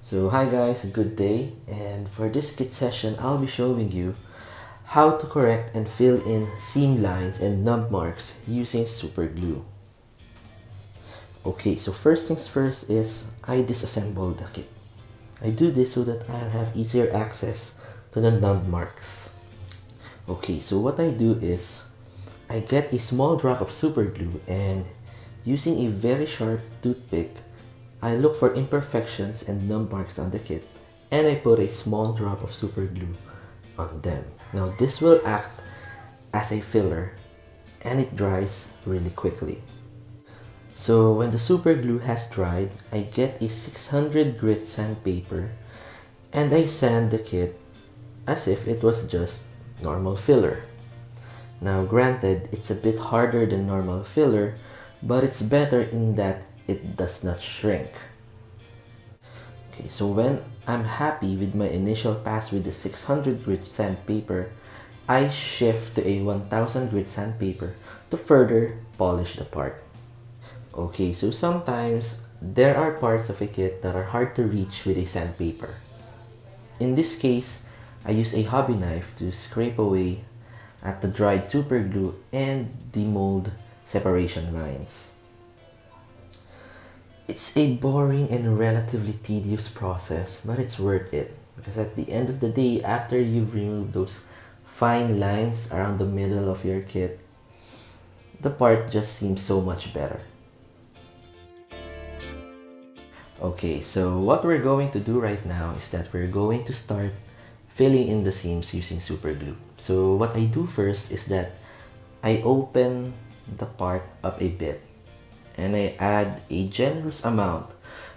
So hi guys, good day, and for this kit session I'll be showing you how to correct and fill in seam lines and nub marks using super glue. Okay, so first things first is I disassemble the kit. I do this so that I'll have easier access to the nub marks. Okay, so what I do is I get a small drop of super glue and using a very sharp toothpick I look for imperfections and nub marks on the kit and I put a small drop of super glue on them. Now this will act as a filler and it dries really quickly. So when the super glue has dried, I get a 600 grit sandpaper and I sand the kit as if it was just normal filler. Now granted, it's a bit harder than normal filler, but it's better in that it does not shrink. Okay, so when I'm happy with my initial pass with the 600 grit sandpaper, I shift to a 1000 grit sandpaper to further polish the part. Okay, so sometimes there are parts of a kit that are hard to reach with a sandpaper. In this case, I use a hobby knife to scrape away at the dried super glue and demold separation lines. It's a boring and relatively tedious process, but it's worth it because at the end of the day, after you've removed those fine lines around the middle of your kit, the part just seems so much better. Okay, so what we're going to do right now is that we're going to start filling in the seams using super glue. So what I do first is that I open the part up a bit and I add a generous amount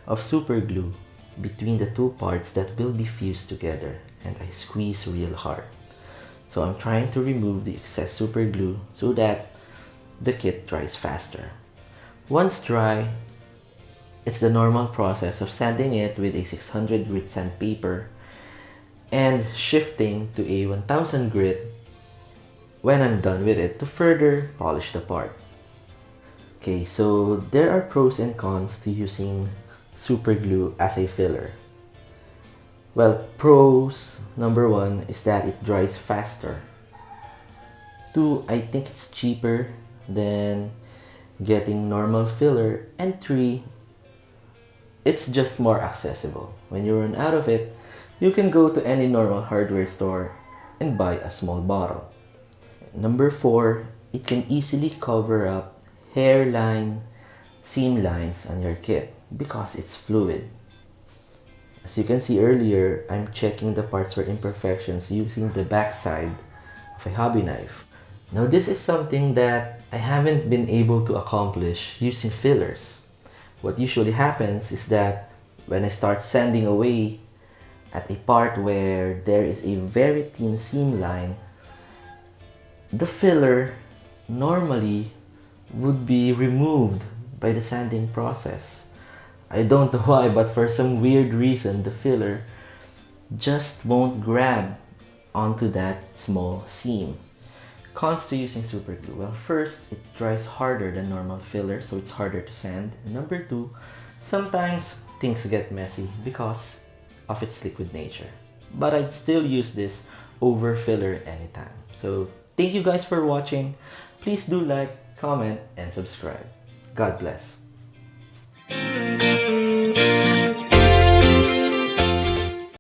of super glue between the two parts that will be fused together and I squeeze real hard. So I'm trying to remove the excess super glue so that the kit dries faster. Once dry, it's the normal process of sanding it with a 600 grit sandpaper and shifting to a 1000 grit when I'm done with it to further polish the part. Okay, so there are pros and cons to using super glue as a filler. Well, pros, number one is that it dries faster. Two, I think it's cheaper than getting normal filler. And three, it's just more accessible. When you run out of it, you can go to any normal hardware store and buy a small bottle. Number four, it can easily cover up hairline, seam lines on your kit because it's fluid. As you can see earlier, I'm checking the parts for imperfections using the backside of a hobby knife. Now this is something that I haven't been able to accomplish using fillers. What usually happens is that when I start sanding away at a part where there is a very thin seam line, the filler normally would be removed by the sanding process. I don't know why, but for some weird reason, the filler just won't grab onto that small seam. Cons to using super glue. Well, first, it dries harder than normal filler, so it's harder to sand. And number two, sometimes things get messy because of its liquid nature. But I'd still use this over filler anytime. So thank you guys for watching. Please do like, comment, and subscribe. God bless.